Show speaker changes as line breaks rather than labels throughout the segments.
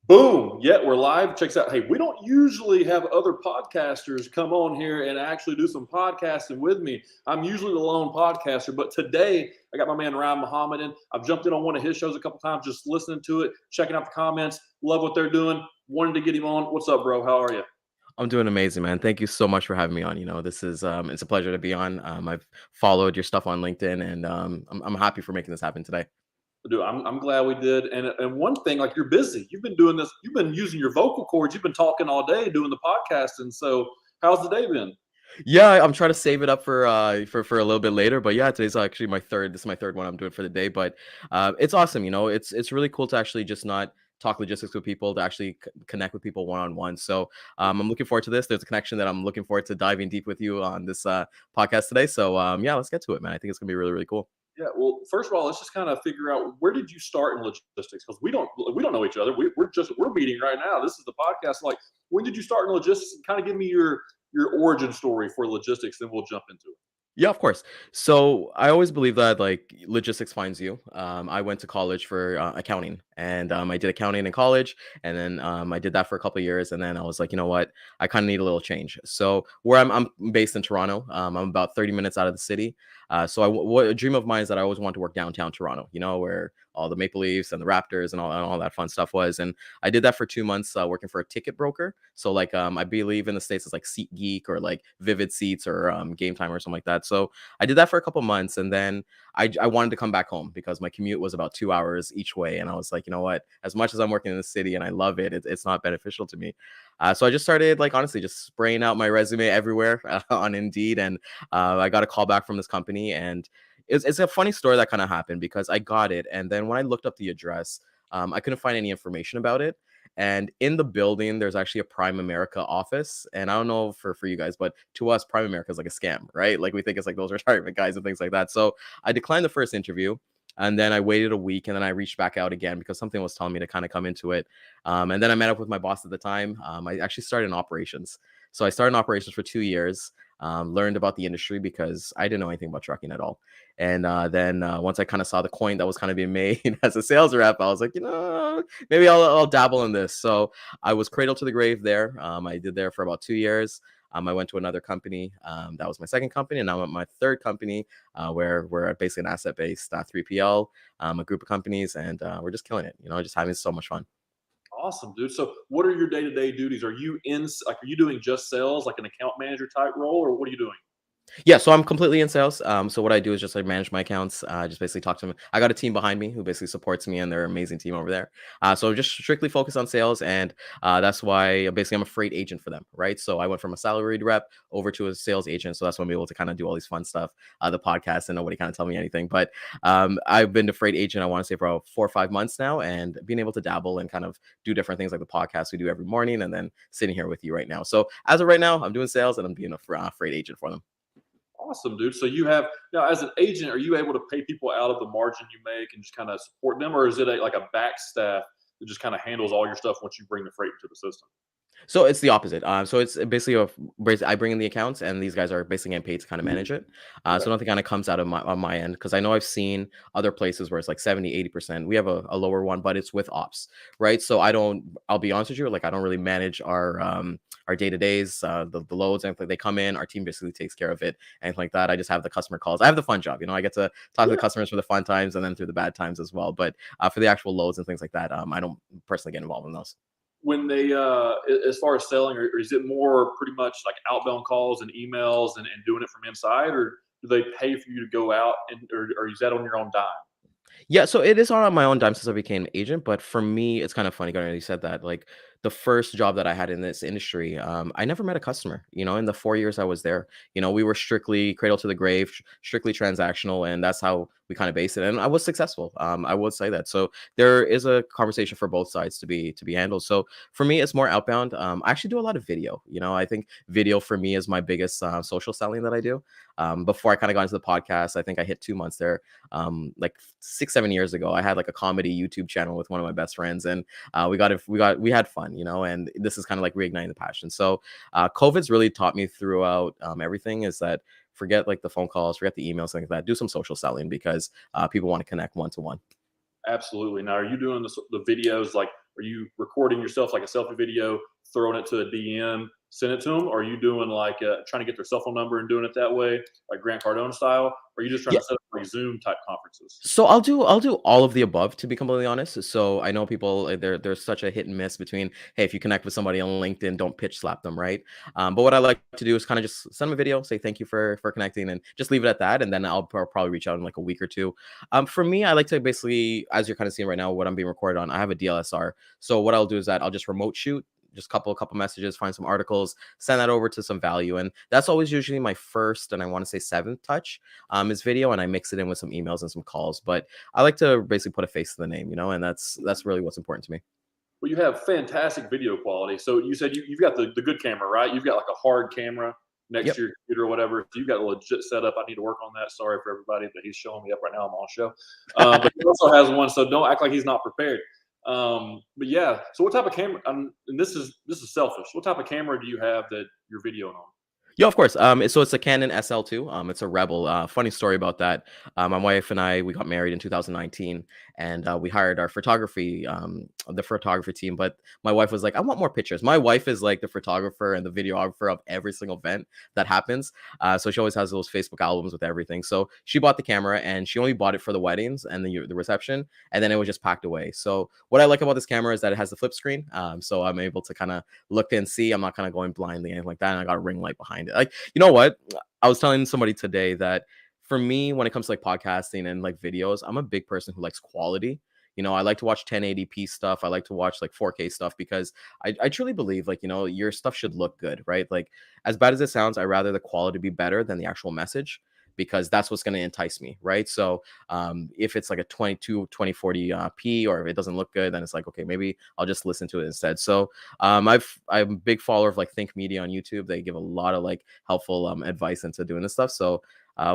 Boom. Yeah, we're live. Checks out. Hey, we don't usually have other podcasters come on here and actually do some podcasting with me. I'm usually the lone podcaster, but today I got my man Ryan Mohamed in. I've jumped in on one of his shows a couple times, just listening to it, checking out the comments. Love what they're doing. Wanted to get him on. What's up, bro? How are you?
I'm doing amazing, man. Thank you so much for having me on. This is it's a pleasure to be on. I've followed your stuff on LinkedIn, and I'm happy for making this happen today.
Dude, I'm glad we did. And one thing, like you're busy. You've been doing this. You've been using your vocal cords. You've been talking all day doing the podcast. And so, how's the day been?
Yeah, I'm trying to save it up for a little bit later. But yeah, today's actually my third. This is my third one I'm doing for the day. But it's awesome. It's really cool to actually just not talk logistics with people, to actually connect with people one on one. So I'm looking forward to this. There's a connection that I'm looking forward to diving deep with you on this podcast today. So yeah, let's get to it, man. I think it's gonna be really really cool.
Yeah, well, first of all, let's just kind of figure out where did you start in logistics because we don't know each other. We're meeting right now. This is the podcast. Like, when did you start in logistics? Kind of give me your origin story for logistics, then we'll jump into it.
Yeah, of course. So I always believe that like logistics finds you. I went to college for accounting, and I did accounting in college, and then I did that for a couple of years, and then I was like, you know what, I kind of need a little change. So where I'm based in Toronto. I'm about 30 minutes out of the city. So what a dream of mine is that I always want to work downtown Toronto. Where all the Maple Leafs and the Raptors and all that fun stuff was. And I did that for 2 months working for a ticket broker. So like I believe in the States it's like SeatGeek or like Vivid Seats or Game Time or something like that. So I did that for a couple months, and then I wanted to come back home because my commute was about 2 hours each way. And I was like, you know what? As much as I'm working in the city and I love it, it's not beneficial to me. So I just started like honestly just spraying out my resume everywhere on Indeed, and I got a call back from this company, and it's a funny story that kind of happened because I got it, and then when I looked up the address, I couldn't find any information about it. And in the building, there's actually a Prime America office. And I don't know for you guys, but to us, Prime America is like a scam, right? Like we think it's like those retirement guys and things like that. So I declined the first interview. And then I waited a week, and then I reached back out again because something was telling me to kind of come into it. And then I met up with my boss at the time. I actually started in operations. So I started in operations for 2 years, learned about the industry because I didn't know anything about trucking at all. And then once I kind of saw the coin that was kind of being made as a sales rep, I was like, maybe I'll dabble in this. So I was cradle to the grave there. I did there for about 2 years. I went to another company. That was my second company. And now I'm at my third company, where we're basically an asset-based 3PL, a group of companies, and we're just killing it, just having so much fun.
Awesome, dude. So, what are your day-to-day duties? Are you are you doing just sales, like an account manager type role, or what are you doing?
Yeah, so I'm completely in sales. So what I do is just like manage my accounts, just basically talk to them. I got a team behind me who basically supports me, and they're an amazing team over there. So just strictly focus on sales, and that's why basically I'm a freight agent for them, right? So I went from a salaried rep over to a sales agent, so that's why I'm able to kind of do all these fun stuff, the podcast, and nobody kind of tell me anything. But I've been the freight agent, I want to say for about 4 or 5 months now, and being able to dabble and kind of do different things like the podcast we do every morning, and then sitting here with you right now. So as of right now, I'm doing sales and I'm being a freight agent for them.
Awesome, dude. So you have now, as an agent, are you able to pay people out of the margin you make and just kind of support them, or is it like a back staff that just kind of handles all your stuff once you bring the freight into the system?
So it's the opposite. So it's basically I bring in the accounts, and these guys are basically getting paid to kind of manage it.
Okay.
So nothing kind of comes out of my on my end because I know I've seen other places where it's like 70, 80%. We have a lower one, but it's with ops, right? So I'll be honest with you, like I don't really manage our day-to-days, the loads, and they come in, our team basically takes care of it, and like that. I just have the customer calls. I have the fun job, I get to talk to the
Yeah.
customers for the fun times and then through the bad times as well. But for the actual loads and things like that, I don't personally get involved in those.
When they, as far as selling, or is it more pretty much like outbound calls and emails and doing it from inside, or do they pay for you to go out or is that on your own dime?
Yeah, so it is on my own dime since I became an agent, but for me, it's kind of funny. Gonna you said that like the first job that I had in this industry, I never met a customer. In the 4 years I was there, we were strictly cradle to the grave, strictly transactional, and that's how we kind of based it. And I was successful. I would say that. So there is a conversation for both sides to be handled. So for me, it's more outbound. I actually do a lot of video. I think video for me is my biggest social selling that I do. Before I kind of got into the podcast, I think I hit 2 months there. Like 6, 7 years ago, I had like a comedy YouTube channel with one of my best friends, and we had fun, and this is kind of like reigniting the passion. So COVID's really taught me throughout everything is that forget like the phone calls, forget the emails, things like that. Do some social selling because people want to connect one to one.
Absolutely. Now, are you doing the videos like Are you recording yourself like a selfie video, throwing it to a DM, send it to them? Or are you doing like trying to get their cell phone number and doing it that way, like Grant Cardone style? Or are you just trying
Yeah.
to set up like Zoom type conferences?
So I'll do all of the above, to be completely honest. So I know people, there's such a hit and miss between, hey, if you connect with somebody on LinkedIn, don't pitch slap them, right? But what I like to do is kind of just send them a video, say thank you for connecting, and just leave it at that. And then I'll probably reach out in like a week or two. For me, I like to basically, as you're kind of seeing right now, what I'm being recorded on, I have a DLSR. So what I'll do is that I'll just remote shoot. Just couple messages, find some articles, send that over to some value, and that's always usually my first and I want to say seventh touch is video, and I mix it in with some emails and some calls. But I like to basically put a face to the name, and that's really what's important to me.
Well, you have fantastic video quality. So you said you've got the good camera, right? You've got like a hard camera next
Yep.
to your computer or whatever. So you've got a legit setup. I need to work on that. Sorry for everybody that he's showing me up right now. I'm on show. But he also has one, so don't act like he's not prepared. But yeah, so what type of camera? And this is selfish. What type of camera do you have that you're videoing on?
Yeah, of course. So it's a Canon SL2. It's a Rebel. Funny story about that. My wife and I, we got married in 2019, and we hired the photography team. But my wife was like, "I want more pictures." My wife is like the photographer and the videographer of every single event that happens. So she always has those Facebook albums with everything. So she bought the camera, and she only bought it for the weddings and the reception, and then it was just packed away. So what I like about this camera is that it has the flip screen. So I'm able to kind of look and see. I'm not kind of going blindly anything like that. And I got a ring light behind it. Like, you know what? I was telling somebody today that for me, when it comes to like podcasting and like videos, I'm a big person who likes quality. I like to watch 1080p stuff. I like to watch like 4K stuff because I truly believe like, your stuff should look good, right? Like, as bad as it sounds, I'd rather the quality be better than the actual message because that's what's going to entice me, right? So if it's like a 2040 p, or if it doesn't look good, then it's like, okay, maybe I'll just listen to it instead. So I'm a big follower of like Think Media on YouTube. They give a lot of like helpful advice into doing this stuff. So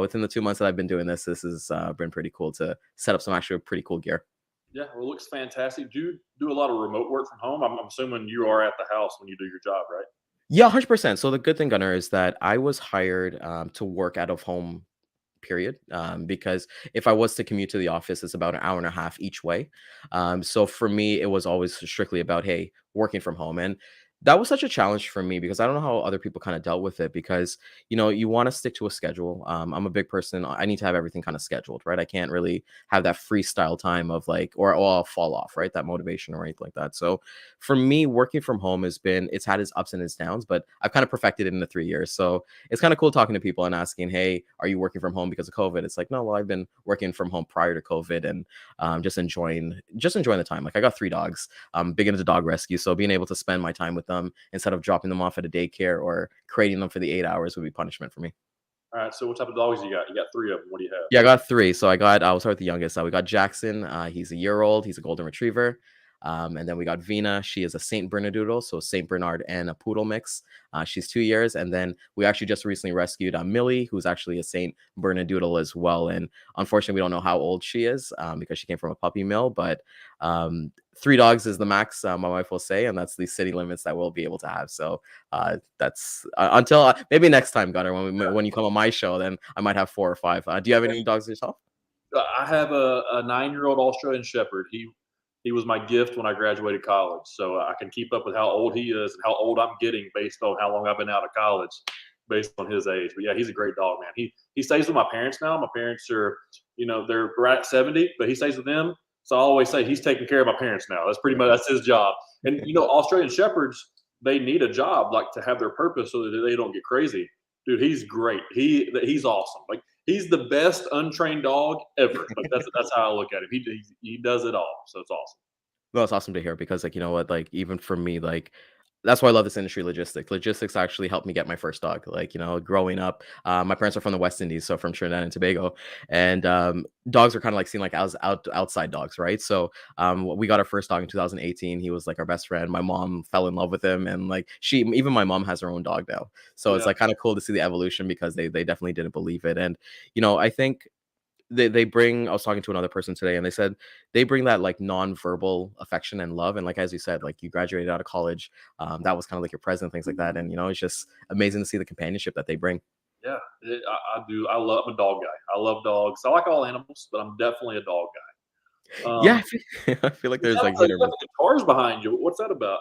within the 2 months that I've been doing this has been pretty cool to set up some actually pretty cool gear.
Yeah, well, it looks fantastic. Do you do a lot of remote work from home? I'm assuming you are at the house when you do your job, right?
Yeah, 100%. So the good thing, Gunner, is that I was hired to work out of home, period. Because if I was to commute to the office, it's about an hour and a half each way. So for me, it was always strictly about, hey, working from home. And that was such a challenge for me because I don't know how other people kind of dealt with it because, you want to stick to a schedule. I'm a big person. I need to have everything kind of scheduled, right? I can't really have that freestyle time of like, or I'll fall off, right? That motivation or anything like that. So for me, working from home it's had its ups and its downs, but I've kind of perfected it in the 3 years. So it's kind of cool talking to people and asking, hey, are you working from home because of COVID? It's like, no, well, I've been working from home prior to COVID and just enjoying the time. Like, I got 3 dogs. I'm big into dog rescue. So being able to spend my time with them instead of dropping them off at a daycare or creating them for the 8 hours would be punishment for me.
All right. So what type of dogs you got? You got three of them. What do you have?
Yeah, I got 3. So I'll start with the youngest. We got Jackson. He's a year old. He's a golden retriever. And then we got Vina. She is a Saint Bernadoodle, so Saint Bernard and a poodle mix. She's 2 years. And then we actually just recently rescued Millie, who's actually a Saint Bernadoodle as well. And unfortunately, we don't know how old she is because she came from a puppy mill. But 3 dogs is the max, my wife will say, and that's the city limits that we'll be able to have. So that's until maybe next time, Gunner, when you come on my show, then I might have 4 or 5. Do you have any dogs yourself?
I have a 9-year-old Australian Shepherd. He was my gift when I graduated college, so I can keep up with how old he is and how old I'm getting based on how long I've been out of college, based on his age. But yeah, he's a great dog, man. He stays with my parents now. My parents are, they're right at 70, but he stays with them. So I always say he's taking care of my parents now. That's his job. And Australian Shepherds, they need a job like to have their purpose so that they don't get crazy. Dude, he's great. He's awesome. Like, he's the best untrained dog ever. Like, that's how I look at him. He does it all. So it's awesome.
Well, it's awesome to hear because, like, you know what, like, even for me, like, that's why I love this industry, logistics. Logistics actually helped me get my first dog. Like, growing up, my parents are from the West Indies, so from Trinidad and Tobago, and dogs are kind of like seen like as outside dogs, right? So we got our first dog in 2018. He was like our best friend. My mom fell in love with him, and like even my mom has her own dog now. So it's
Yeah.
like kind of cool to see the evolution because they definitely didn't believe it, and I think they bring I was talking to another person today and they said they bring that like non-verbal affection and love. And like, as you said, like, you graduated out of college, that was kind of like your present, things like that. And it's just amazing to see the companionship that they bring.
Yeah, I do. I'm a dog guy. I love dogs. I like all animals, but I'm definitely a dog guy.
Yeah,
Um,
I feel like
you
there's
have
like
the,
hit or
you have
miss.
the guitars behind you. What's that about?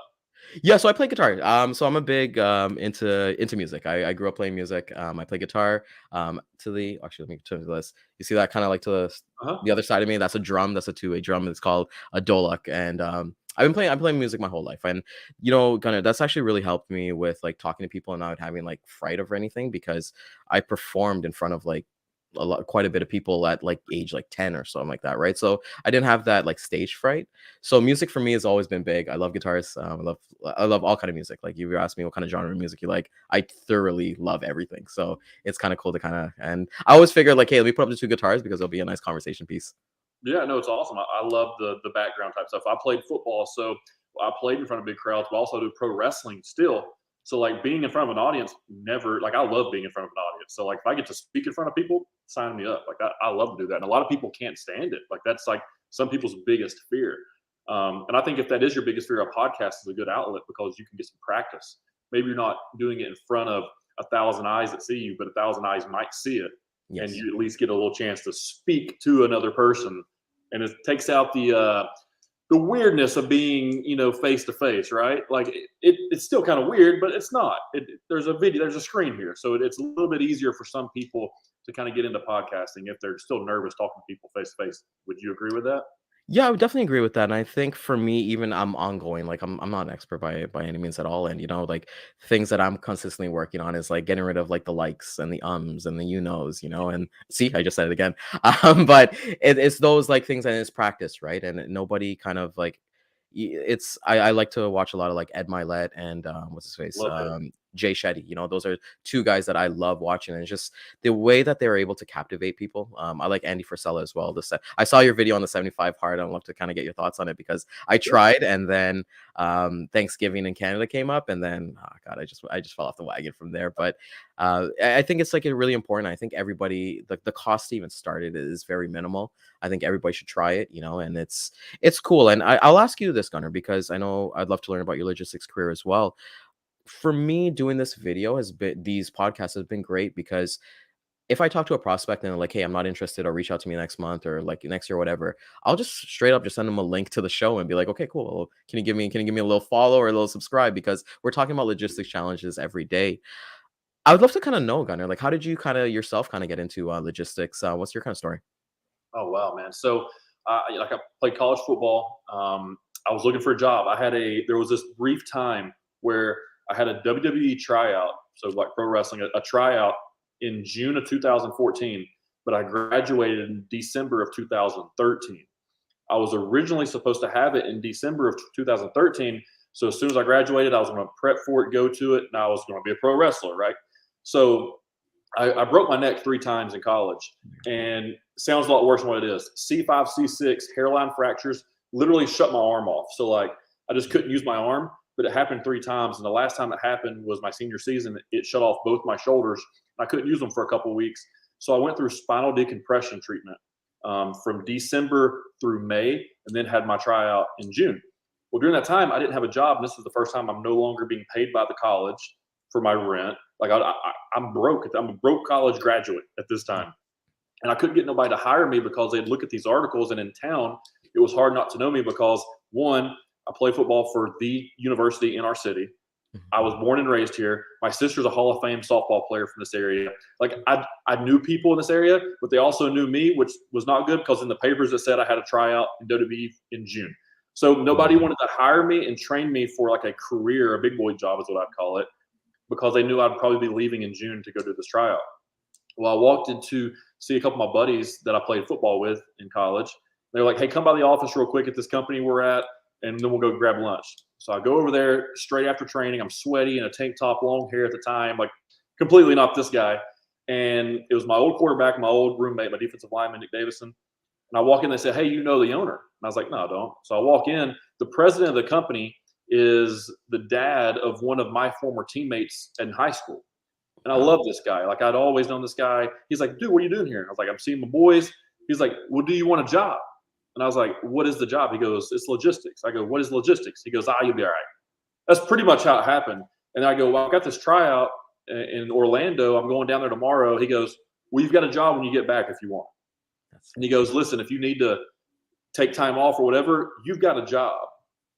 Yeah, so I play guitar. So I'm a big into music. I grew up playing music. I play guitar. To the actually, let me turn to this. You see that kind of like to
Uh-huh.
the other side of me? That's a drum. That's a two-way drum. It's called a dolak. And I'm playing music my whole life. And Gunnar, that's actually really helped me with like talking to people and not having like fright of anything because I performed in front of like quite a bit of people at like age like 10 or something like that, right? So I didn't have that like stage fright. So music for me has always been big. I love guitars. I love all kind of music. Like if you ask me what kind of genre of music you like, I thoroughly love everything. So it's kind of cool to kind of, and I always figured like, hey, let me put up the two guitars because it'll be a nice conversation piece.
Yeah, no, it's awesome. I love the background type stuff. I played football, so I played in front of big crowds, but also do pro wrestling still. So like being in front of an audience, never like I love being in front of an audience. So like if I get to speak in front of people, sign me up. Like I love to do that. And a lot of people can't stand it. Like that's like some people's biggest fear. And I think if that is your biggest fear, a podcast is a good outlet because you can get some practice. Maybe you're not doing it in front of 1,000 eyes that see you, but 1,000 eyes might see it, and
Yes.
you at least get a little chance to speak to another person, and it takes out the weirdness of being face to face, right? Like it's still kind of weird, but it's not. There's a video, there's a screen here, so it's a little bit easier for some people to kind of get into podcasting if they're still nervous talking to people face to face. Would you agree with that?
Yeah, I would definitely agree with that. And I think for me, even I'm ongoing. Like I'm not an expert by any means at all. And like things that I'm consistently working on is like getting rid of like the likes and the ums and the and see, I just said it again. But it's those like things and it's practice, right? And nobody kind of like I like to watch a lot of like Ed Milet and what's his face?
Love it.
Jay Shetty. Those are two guys that I love watching. And it's just the way that they're able to captivate people. I like Andy Frisella as well. I saw your video on the 75 hard. I'd love to kind of get your thoughts on it because I
Yeah.
tried and then Thanksgiving in Canada came up and then oh god, I just fell off the wagon from there. But I think it's like a really important. I think everybody the cost to even start it is very minimal. I think everybody should try it, and it's cool. And I'll ask you this, Gunnar, because I know I'd love to learn about your logistics career as well. For me, doing this video has been these podcasts has been great because if I talk to a prospect and they're like, "Hey, I'm not interested," or reach out to me next month or like next year, or whatever, I'll just straight up just send them a link to the show and be like, "Okay, cool. Well, can you give me a little follow or a little subscribe?" Because we're talking about logistics challenges every day. I would love to kind of know, Gunnar, like how did you kind of yourself kind of get into logistics? What's your kind of story?
Oh wow, man. So like I played college football. I was looking for a job. There was this brief time where I had a WWE tryout, so like pro wrestling, a tryout in June of 2014, but I graduated in December of 2013. I was originally supposed to have it in December of 2013. So as soon as I graduated, I was going to prep for it, go to it, and I was going to be a pro wrestler, right? So I broke my neck 3 times in college, and sounds a lot worse than what it is. C5, C6, hairline fractures, literally shut my arm off. So like I just couldn't use my arm, but it happened 3 times. And the last time it happened was my senior season. It shut off both my shoulders. I couldn't use them for a couple of weeks. So I went through spinal decompression treatment from December through May, and then had my tryout in June. Well, during that time, I didn't have a job. And this was the first time I'm no longer being paid by the college for my rent. Like I'm broke. I'm a broke college graduate at this time, and I couldn't get nobody to hire me because they'd look at these articles. And in town, it was hard not to know me because one, I play football for the university in our city. I was born and raised here. My sister's a Hall of Fame softball player from this area. Like I knew people in this area, but they also knew me, which was not good because in the papers it said I had a tryout in WWE in June. So nobody
Mhm.
wanted to hire me and train me for like a career, a big boy job is what I'd call it, because they knew I'd probably be leaving in June to go do this tryout. Well, I walked in to see a couple of my buddies that I played football with in college. They're like, "Hey, come by the office real quick at this company we're at, and then we'll go grab lunch." So I go over there straight after training. I'm sweaty in a tank top, long hair at the time, like completely not this guy. And it was my old quarterback, my old roommate, my defensive lineman, Nick Davison. And I walk in, they said, "Hey, you know the owner?" And I was like, "No, I don't." So I walk in. The president of the company is the dad of one of my former teammates in high school. And I
Wow.
love this guy. Like I'd always known this guy. He's like, "Dude, what are you doing here?" And I was like, "I'm seeing my boys." He's like, "Well, do you want a job?" And I was like, "What is the job?" He goes, "It's logistics." I go, "What is logistics?" He goes, "You'll be all right." That's pretty much how it happened. And I go, "Well, I got this tryout in Orlando. I'm going down there tomorrow." He goes, "Well, you've got a job when you get back if you want."
That's
And he goes, "Listen, if you need to take time off or whatever, you've got a job.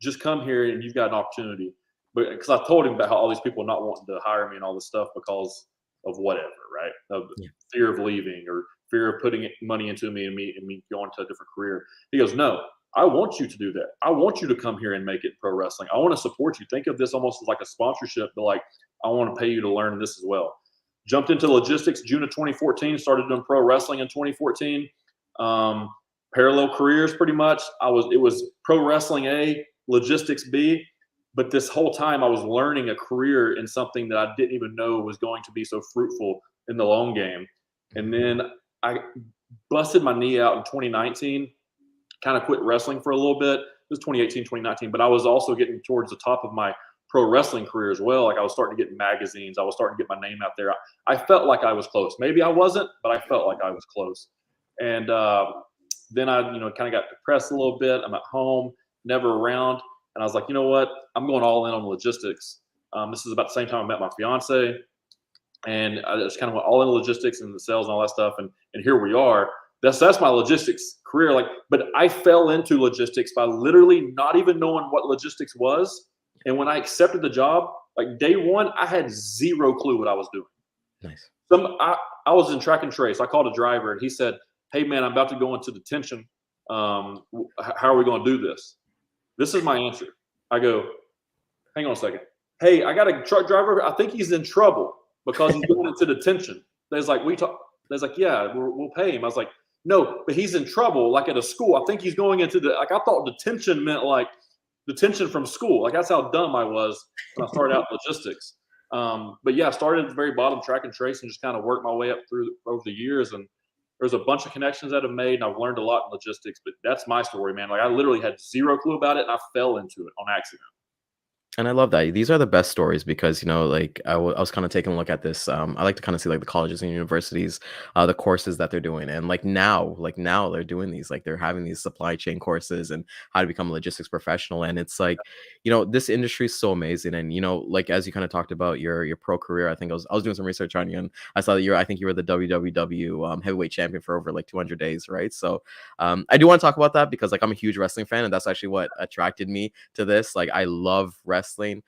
Just come here and you've got an opportunity. But because I told him about how all these people not wanting to hire me and all this stuff because of whatever, right? Of fear of leaving or fear of putting money into me and me going to a different career. He goes, no, I want you to do that. I want you to come here and make it pro wrestling. I want to support you. Think of this almost as like a sponsorship, but like, I want to pay you to learn this as well. Jumped into logistics June of 2014, started doing pro wrestling in 2014. Parallel careers pretty much. It was pro wrestling A, logistics B. But this whole time I was learning a career in something that I didn't even know was going to be so fruitful in the long game. And then I busted my knee out in 2019, kind of quit wrestling for a little bit. It was 2018, 2019, but I was also getting towards the top of my pro wrestling career as well. Like I was starting to get magazines. I was starting to get my name out there. I felt like I was close. Maybe I wasn't, but I felt like I was close. And then I, kind of got depressed a little bit. I'm at home, never around. And I was like, you know what? I'm going all in on logistics. This is about the same time I met my fiance. And I just kind of went all in logistics and the sales and all that stuff. And here we are. That's my logistics career. But I fell into logistics by literally not even knowing what logistics was. And when I accepted the job, like day one, I had zero clue what I was doing.
Nice.
I was in track and trace. I called a driver and he said, hey man, I'm about to go into detention. How are we going to do this? This is my answer. I go, hang on a second. Hey, I got a truck driver. I think he's in trouble because he's going into detention. There's like, yeah, we'll pay him. I was like, no, but he's in trouble, like at a school. I think he's going into I thought detention meant like detention from school. Like that's how dumb I was when I started out logistics. But yeah, I started at the very bottom, track and trace, and just kind of worked my way up through over the years. And there's a bunch of connections that I've made, and I've learned a lot in logistics. But that's my story, man. Like I literally had zero clue about it, and I fell into it on accident.
And I love that. These are the best stories because, like I was kind of taking a look at this. I like to kind of see like the colleges and universities, the courses that they're doing. And like now they're doing these, like they're having these supply chain courses and how to become a logistics professional. And it's like, this industry is so amazing. And, like, as you kind of talked about your pro career, I think I was doing some research on you and I saw that I think you were the WWW heavyweight champion for over like 200 days. Right. So I do want to talk about that because like I'm a huge wrestling fan and that's actually what attracted me to this. Like I love wrestling,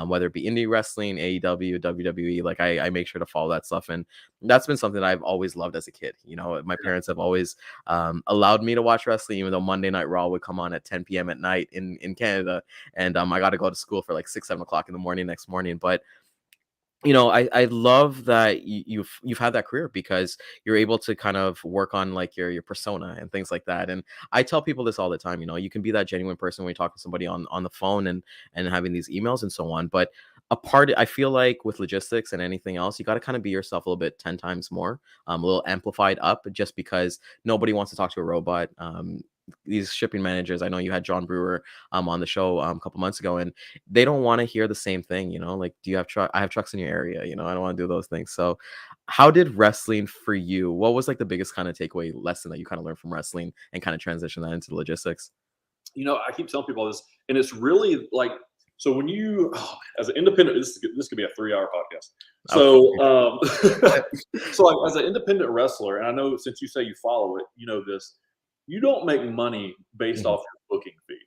whether it be indie wrestling, AEW, WWE, like I make sure to follow that stuff. And that's been something that I've always loved as a kid. My parents have always allowed me to watch wrestling, even though Monday Night Raw would come on at 10 p.m. at night in Canada. And I got to go to school for like 6-7 o'clock in the morning next morning. But I love that you've had that career because you're able to kind of work on like your persona and things like that. And I tell people this all the time, you can be that genuine person when you talk to somebody on the phone and having these emails and so on. But I feel like with logistics and anything else, you got to kind of be yourself a little bit 10 times more, a little amplified up just because nobody wants to talk to a robot. These shipping managers, I know you had John Brewer on the show a couple months ago, and they don't want to hear the same thing, like, do you have I have trucks in your area, I don't want to do those things. So how did wrestling for you, what was like the biggest kind of takeaway lesson that you kind of learned from wrestling and kind of transition that into logistics?
I keep telling people this, and it's really like, so when you, as an independent, this could be a 3-hour podcast. So, so like as an independent wrestler, and I know since you say you follow it, this, you don't make money based off your booking fee.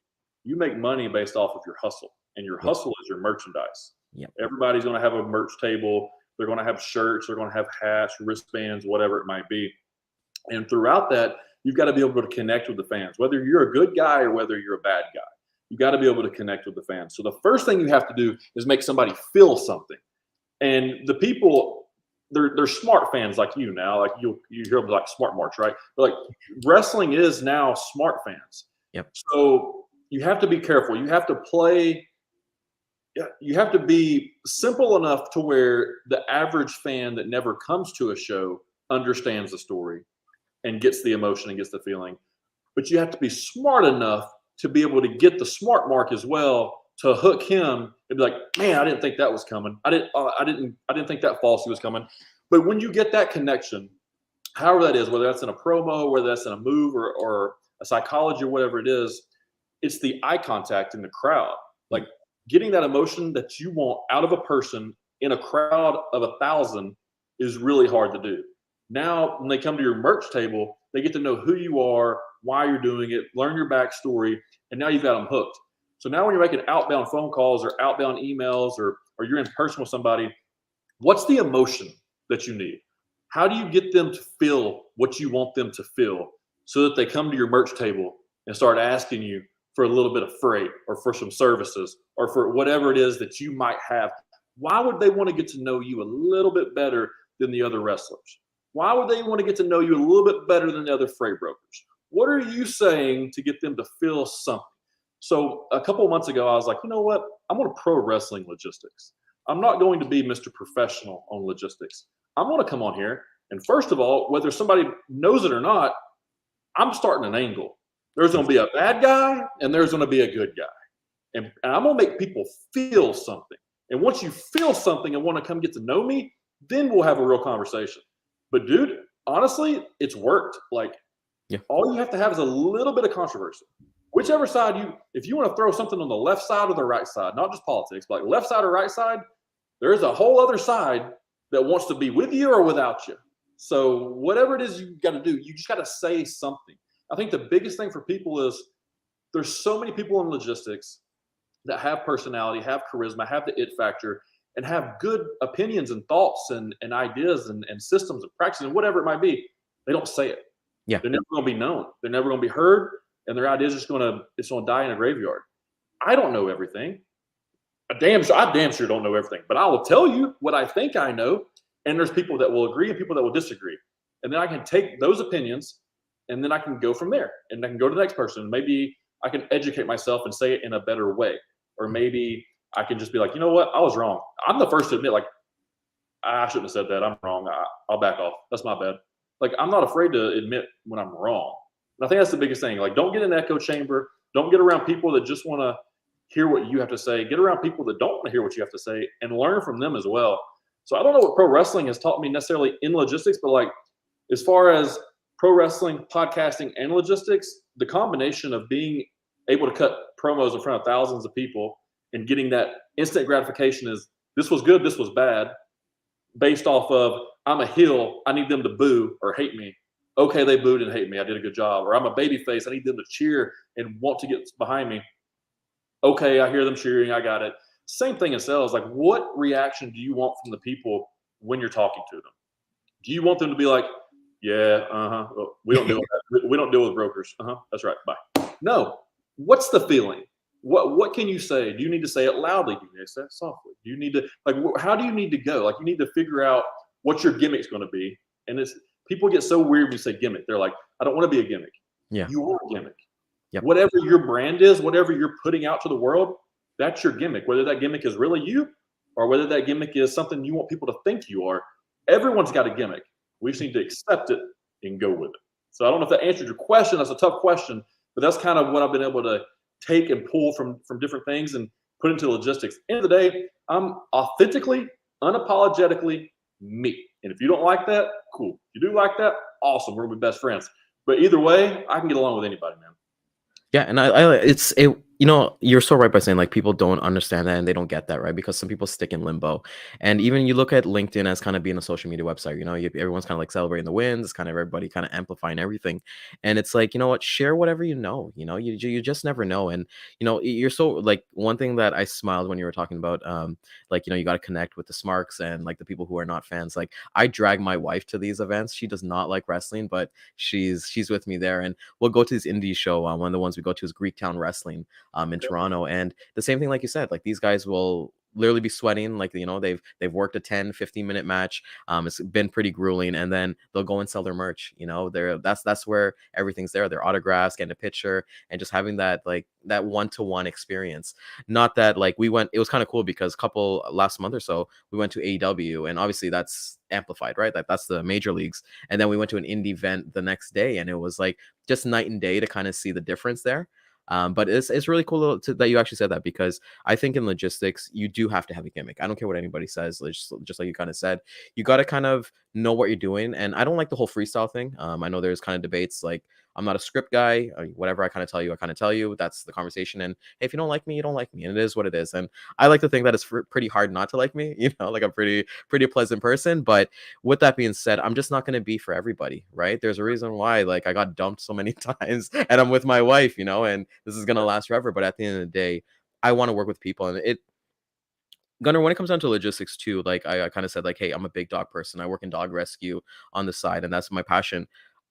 You make money based off of your hustle, and your hustle is your merchandise.
Yep.
Everybody's going to have a merch table. They're going to have shirts. They're going to have hats, wristbands, whatever it might be. And throughout that, you've got to be able to connect with the fans, whether you're a good guy or whether you're a bad guy. You got to be able to connect with the fans. So the first thing you have to do is make somebody feel something. And the people, they're smart fans like you now. Like you hear them like smart marks, right? But like wrestling is now smart fans.
Yep.
So you have to be careful. You have to play. You have to be simple enough to where the average fan that never comes to a show understands the story and gets the emotion and gets the feeling. But you have to be smart enough to be able to get the smart mark as well to hook him and be like, man, I didn't think that was coming. I didn't think that falsely was coming. But when you get that connection, however that is, whether that's in a promo, whether that's in a move or a psychology or whatever it is, it's the eye contact in the crowd. Like getting that emotion that you want out of a person in a crowd of 1,000 is really hard to do. Now, when they come to your merch table, they get to know who you are, why you're doing it, learn your backstory, and now you've got them hooked. So now when you're making outbound phone calls or outbound emails or you're in person with somebody, what's the emotion that you need? How do you get them to feel what you want them to feel so that they come to your merch table and start asking you for a little bit of freight or for some services or for whatever it is that you might have? Why would they want to get to know you a little bit better than the other wrestlers? Why would they want to get to know you a little bit better than the other freight brokers? What are you saying to get them to feel something? So a couple of months ago, I was like, you know what? I'm going to pro wrestling logistics. I'm not going to be Mr. Professional on logistics. I'm going to come on here. And first of all, whether somebody knows it or not, I'm starting an angle. There's going to be a bad guy and there's going to be a good guy. And I'm going to make people feel something. And once you feel something and want to come get to know me, then we'll have a real conversation. But dude, honestly, it's worked. Like, all you have to have is a little bit of controversy. Whichever side if you want to throw something on the left side or the right side, not just politics, but like left side or right side, there's a whole other side that wants to be with you or without you. So whatever it is you got to do, you just got to say something. I think the biggest thing for people is there's so many people in logistics that have personality, have charisma, have the it factor, and have good opinions and thoughts and ideas and systems and practices and whatever it might be. They don't say it.
Yeah.
They're never going to be known. They're never going to be heard. And their idea is just going to die in a graveyard. I don't know everything. I damn sure don't know everything. But I will tell you what I think I know. And there's people that will agree and people that will disagree. And then I can take those opinions and then I can go from there. And I can go to the next person. Maybe I can educate myself and say it in a better way. Or maybe I can just be like, you know what? I was wrong. I'm the first to admit, like, I shouldn't have said that. I'm wrong. I'll back off. That's my bad. Like, I'm not afraid to admit when I'm wrong. And I think that's the biggest thing. Like, don't get in an echo chamber. Don't get around people that just want to hear what you have to say. Get around people that don't want to hear what you have to say and learn from them as well. So I don't know what pro wrestling has taught me necessarily in logistics, but like as far as pro wrestling, podcasting, and logistics, the combination of being able to cut promos in front of thousands of people and getting that instant gratification is this was good, this was bad, based off of I'm a heel, I need them to boo or hate me. Okay, they booed and hate me. I did a good job. Or I'm a baby face. I need them to cheer and want to get behind me. Okay, I hear them cheering. I got it. Same thing in sales. Like, what reaction do you want from the people when you're talking to them? Do you want them to be like, yeah, well, we don't deal with that. We don't deal with brokers. That's right. Bye. No. What's the feeling? What can you say? Do you need to say it loudly? Do you need to say it softly? Do you need to how do you need to go? Like, you need to figure out what your gimmick's going to be. And it's people get so weird when you say gimmick. They're like, I don't want to be a gimmick.
Yeah.
You are a gimmick.
Yep.
Whatever your brand is, whatever you're putting out to the world, that's your gimmick. Whether that gimmick is really you or whether that gimmick is something you want people to think you are, everyone's got a gimmick. We just need to accept it and go with it. So I don't know if that answered your question. That's a tough question, but that's kind of what I've been able to take and pull from different things and put into logistics. End of the day, I'm authentically, unapologetically me. And if you don't like that, cool. If you do like that, awesome. We're gonna be best friends. But either way, I can get along with anybody, man.
Yeah, and you're so right by saying like people don't understand that and they don't get that, right? Because some people stick in limbo. And even you look at LinkedIn as kind of being a social media website, everyone's kind of like celebrating the wins, kind of everybody kind of amplifying everything. And it's like, you know what, share whatever you just never know. And you're so like one thing that I smiled when you were talking about you got to connect with the smarks and like the people who are not fans. Like I drag my wife to these events. She does not like wrestling, but she's with me there, and we'll go to this indie show. One of the ones we go to is Greektown Wrestling in Toronto, and the same thing like you said, like these guys will literally be sweating, like they've worked a 10-15 minute match. It's been pretty grueling, and then they'll go and sell their merch. That's where everything's there, their autographs, getting a picture, and just having that like that one-to-one experience. Not that like it was kind of cool because last month or so we went to AEW, and obviously that's amplified, right? Like that's the major leagues, and then we went to an indie event the next day, and it was like just night and day to kind of see the difference there. But it's really cool that you actually said that, because I think in logistics you do have to have a gimmick. I don't care what anybody says. Just like you kind of said, you got to kind of know what you're doing. And I don't like the whole freestyle thing. I know there's kind of debates like I'm not a script guy. Whatever I kind of tell you, I kind of tell you. That's the conversation. And hey, if you don't like me, you don't like me, and it is what it is. And I like to think that it's pretty hard not to like me. Like I'm pretty pleasant person. But with that being said, I'm just not going to be for everybody, right? There's a reason why like I got dumped so many times, and I'm with my wife, and this is going to last forever. But at the end of the day, I want to work with people, and Gunnar, when it comes down to logistics too, like I kind of said, like, hey, I'm a big dog person. I work in dog rescue on the side, and that's my passion.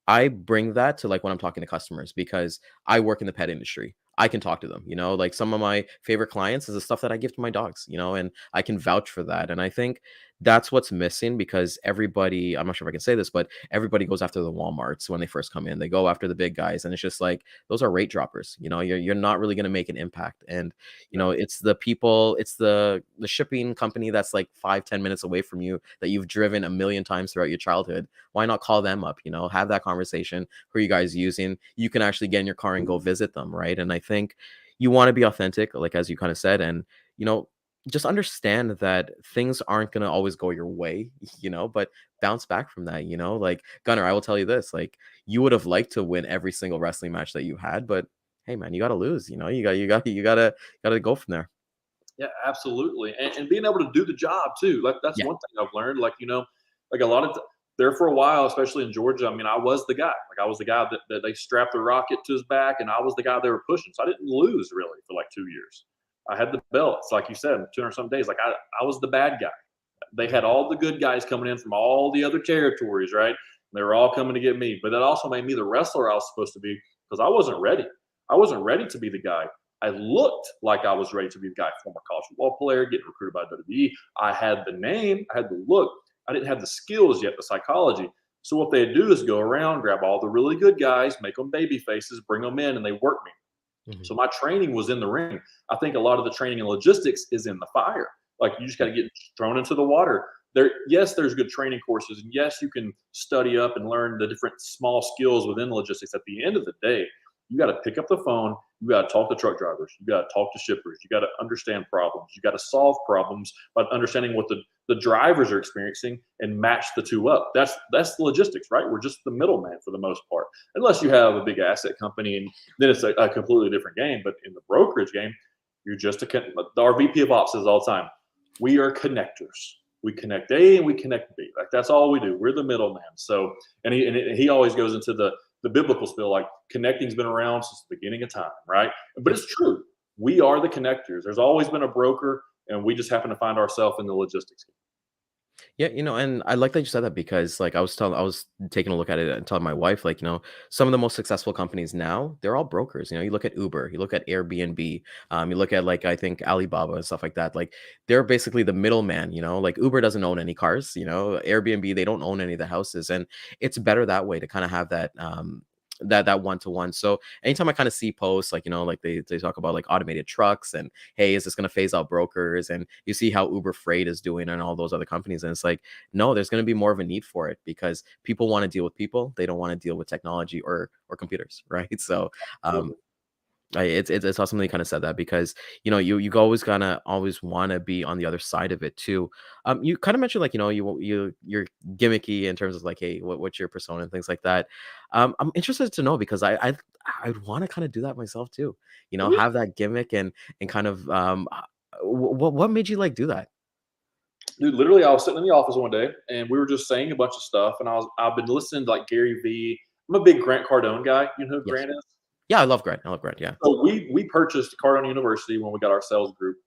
I bring that to like when I'm talking to customers because I work in the pet industry. I can talk to them, like some of my favorite clients is the stuff that I give to my dogs, and I can vouch for that. And I think that's what's missing because everybody, I'm not sure if I can say this, but everybody goes after the Walmarts when they first come in. They go after the big guys, and it's just like those are rate droppers. You're not really going to make an impact. And it's the people, it's the shipping company that's like 5-10 minutes away from you that you've driven a million times throughout your childhood. Why not call them up, have that conversation? Who are you guys using? You can actually get in your car and go visit them, right? And I think you want to be authentic, like as you kind of said, and just understand that things aren't going to always go your way, but bounce back from that. Like Gunnar, I will tell you this, like you would have liked to win every single wrestling match that you had, but hey man, you got to lose, you got to go from there.
Yeah, absolutely. And being able to do the job too. Like that's
Yeah.
one thing I've learned. Like, like a lot of there for a while, especially in Georgia, I mean, I was the guy. Like I was the guy that they strapped the rocket to his back and I was the guy they were pushing. So I didn't lose really for like 2 years. I had the belts, like you said, 200 some days. Like I was the bad guy. They had all the good guys coming in from all the other territories, right? They were all coming to get me. But that also made me the wrestler I was supposed to be because I wasn't ready. I wasn't ready to be the guy. I looked like I was ready to be the guy, former college football player, getting recruited by WWE. I had the name, I had the look. I didn't have the skills yet, the psychology. So what they do is go around, grab all the really good guys, make them baby faces, bring them in, and they work me.
Mhm.
So my training was in the ring. I think a lot of the training and logistics is in the fire. Like you just got to get thrown into the water. Yes, there's good training courses, and yes, you can study up and learn the different small skills within logistics. At the end of the day, you got to pick up the phone. You got to talk to truck drivers. You got to talk to shippers. You got to understand problems. You got to solve problems by understanding what the drivers are experiencing and match the two up. That's the logistics, right? We're just the middleman for the most part, unless you have a big asset company, and then it's a completely different game. But in the brokerage game, you're just our VP of Ops says all the time, we are connectors. We connect A and we connect B. Like that's all we do. We're the middleman. So, and he always goes into the biblical spiel, like connecting's been around since the beginning of time, right? But it's true. We are the connectors. There's always been a broker, and we just happen to find ourselves in the logistics game.
Yeah, and I like that you said that because like I was taking a look at it and telling my wife, like, some of the most successful companies now, they're all brokers. You look at Uber, you look at Airbnb, you look at like I think Alibaba and stuff like that. Like they're basically the middleman, like Uber doesn't own any cars, Airbnb, they don't own any of the houses. And it's better that way to kind of have that that one-to-one. So anytime I kind of see posts like like they talk about like automated trucks and hey, is this going to phase out brokers, and you see how Uber Freight is doing and all those other companies, and it's like no, there's going to be more of a need for it because people want to deal with people, they don't want to deal with technology or computers, right? So um it's awesome that you kind of said that because you always gonna always want to be on the other side of it too. You kind of mentioned like you're gimmicky in terms of like hey, what's your persona and things like that. I'm interested to know because I'd want to kind of do that myself too.
Oh, yeah.
Have that gimmick and kind of what made you like do that?
Dude, literally, I was sitting in the office one day, and we were just saying a bunch of stuff, and I've been listening to like Gary Vee. I'm a big Grant Cardone guy. You know who
Yes.
Grant is?
Yeah, I love Grant. Yeah.
So we purchased Cardone University when we got our sales group,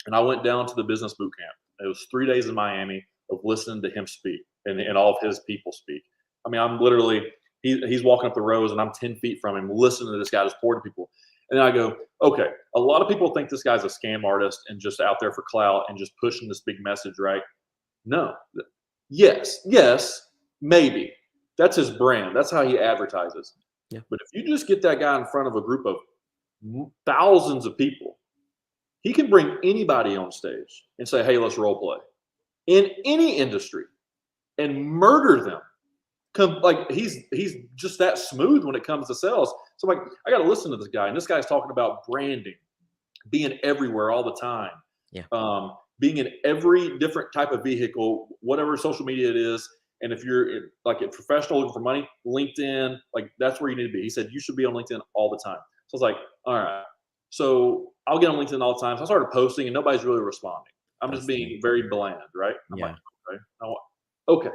and I went down to the business boot camp. It was 3 days in Miami of listening to him speak and all of his people speak. I mean, I'm literally he's walking up the rows, and I'm 10 feet from him, listening to this guy just pour to people. And then I go, okay, a lot of people think this guy's a scam artist and just out there for clout and just pushing this big message, right? No. Yes, maybe. That's his brand. That's how he advertises.
Yeah.
But if you just get that guy in front of a group of thousands of people, he can bring anybody on stage and say, hey, let's role play in any industry and murder them. Like he's just that smooth when it comes to sales. So like I got to listen to this guy, and this guy's talking about branding, being everywhere all the time,
Yeah.
being in every different type of vehicle, whatever social media it is, And if you're like a professional looking for money, LinkedIn, like that's where you need to be. He said you should be on LinkedIn all the time. So I was like, all right. So I'll get on LinkedIn all the time. So I started posting and nobody's really responding. I'm just
That's the
being
thing.
very bland, right? I'm like,
Yeah.
okay.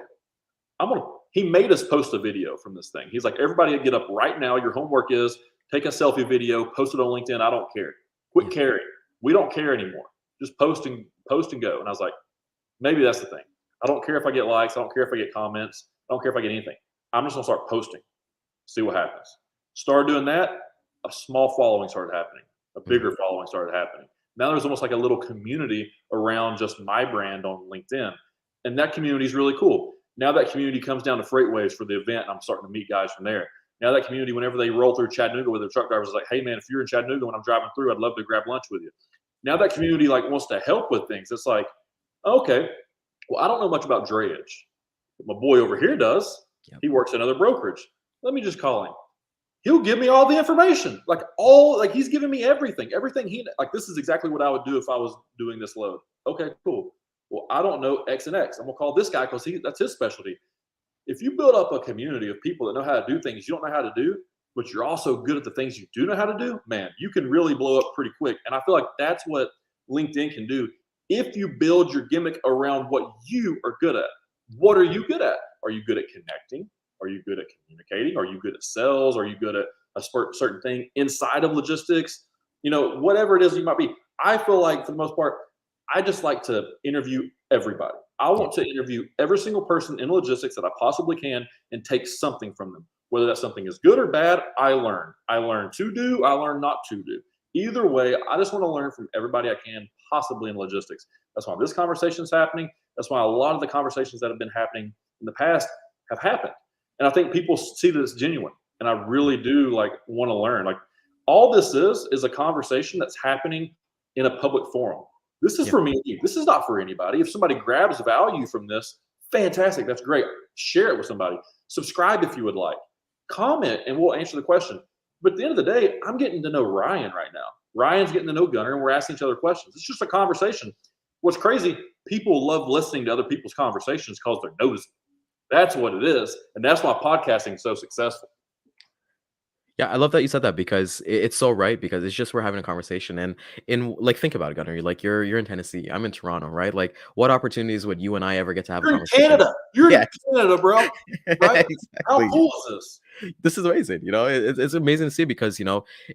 He made us post a video from this thing. He's like, everybody get up right now. Your homework is take a selfie video, post it on LinkedIn. I don't care. Quit
Yeah.
caring. We don't care anymore. Just post and go. And I was like, maybe that's the thing. I don't care if I get likes. I don't care if I get comments. I don't care if I get anything. I'm just gonna start posting, see what happens. Started doing that. A small following started happening. A bigger following started happening. Now there's almost like a little community around just my brand on LinkedIn, and that community is really cool. Now that community comes down to Freightways for the event, and I'm starting to meet guys from there. Now that community, whenever they roll through Chattanooga with their truck drivers, is like, hey man, if you're in Chattanooga when I'm driving through, I'd love to grab lunch with you. Now that community like wants to help with things. It's like, okay, well, I don't know much about drayage, but my boy over here does.
Yep.
He works at another brokerage. Let me just call him. He'll give me all the information, like he's giving me everything like, this is exactly what I would do if I was doing this load. Okay, cool. Well, I don't know X and X. I'm gonna call this guy because that's his specialty. If you build up a community of people that know how to do things you don't know how to do, but you're also good at the things you do know how to do, man, you can really blow up pretty quick. And I feel like that's what LinkedIn can do. If you build your gimmick around what you are good at. What are you good at? Are you good at connecting? Are you good at communicating? Are you good at sales? Are you good at a certain thing inside of logistics? Whatever it is you might be. I feel like for the most part, I just like to interview everybody. I want to interview every single person in logistics that I possibly can and take something from them. Whether that something is good or bad, I learn. I learn to do, I learn not to do. Either way, I just want to learn from everybody I can, possibly in logistics. That's why this conversation is happening. That's why a lot of the conversations that have been happening in the past have happened. And I think people see that it's genuine. And I really do want to learn. Like, all this is a conversation that's happening in a public forum. This is for me and you. This is not for anybody. If somebody grabs value from this, fantastic. That's great. Share it with somebody. Subscribe if you would like. Comment and we'll answer the question. But at the end of the day, I'm getting to know Ryan right now. Ryan's getting to know Gunner, and we're asking each other questions. It's just a conversation. What's crazy, people love listening to other people's conversations because they're nosy. That's what it is. And that's why podcasting is so successful.
Yeah, I love that you said that because it's so right, because it's just we're having a conversation. And think about it, Gunner. You're in Tennessee, I'm in Toronto, right? Like, what opportunities would you and I ever get to have a
You're in
conversation?
Canada. You're
Yeah.
in Canada, bro. Right?
Exactly.
How cool is this?
This is amazing. It's amazing to see because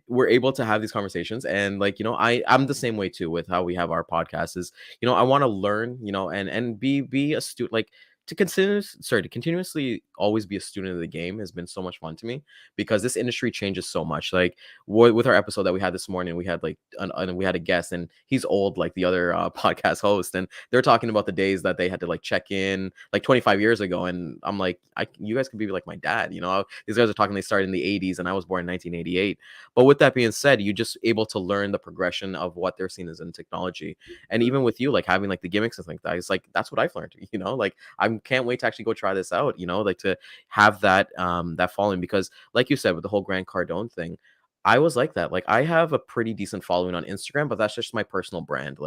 we're able to have these conversations. And I'm the same way too with how we have our podcast. Is I want to learn, and be a student, to continuously always be a student of the game has been so much fun to me, because this industry changes so much. Like, with our episode that we had this morning, we had we had a guest, and he's old like the other podcast host, and they're talking about the days that they had to check in 25 years ago, and I'm like, you guys could be like my dad. These guys are talking, they started in the 80s and I was born in 1988. But with that being said, you just able to learn the progression of what they're seeing as in technology. And even with you having the gimmicks and things like that, it's that's what I've learned. I can't wait to actually go try this out, to have that that following, because like you said with the whole Grant Cardone thing, I was like that. I have a pretty decent following on Instagram, but that's just my personal brand,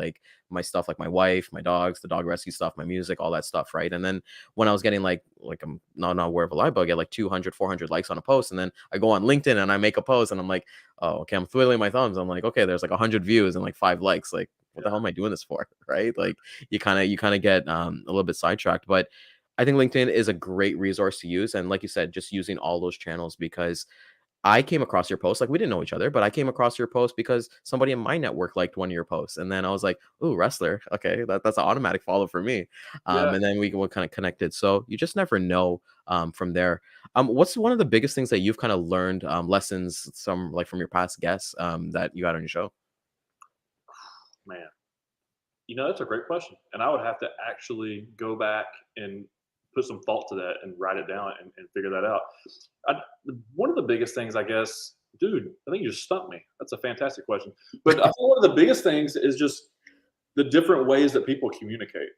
my stuff, my wife, my dogs, the dog rescue stuff, my music, all that stuff, right? And then when I was getting I'm not aware of a lie, but I get 200 400 likes on a post, and then I go on LinkedIn and I make a post and I'm like, oh, okay, I'm twiddling my thumbs. I'm like, okay, there's 100 views and 5 likes. What the hell am I doing this for? Right? You kind of get a little bit sidetracked. But I think LinkedIn is a great resource to use. And like you said, just using all those channels, because I came across your post. We didn't know each other, but I came across your post because somebody in my network liked one of your posts. And then I was like, ooh, wrestler. Okay, that's an automatic follow for me. And then we kind of connected. So you just never know from there. What's one of the biggest things that you've kind of learned, lessons, from your past guests that you had on your show?
Man, that's a great question. And I would have to actually go back and put some thought to that and write it down and figure that out. One of the biggest things, I guess, dude, I think you just stumped me. That's a fantastic question. But I think one of the biggest things is just the different ways that people communicate.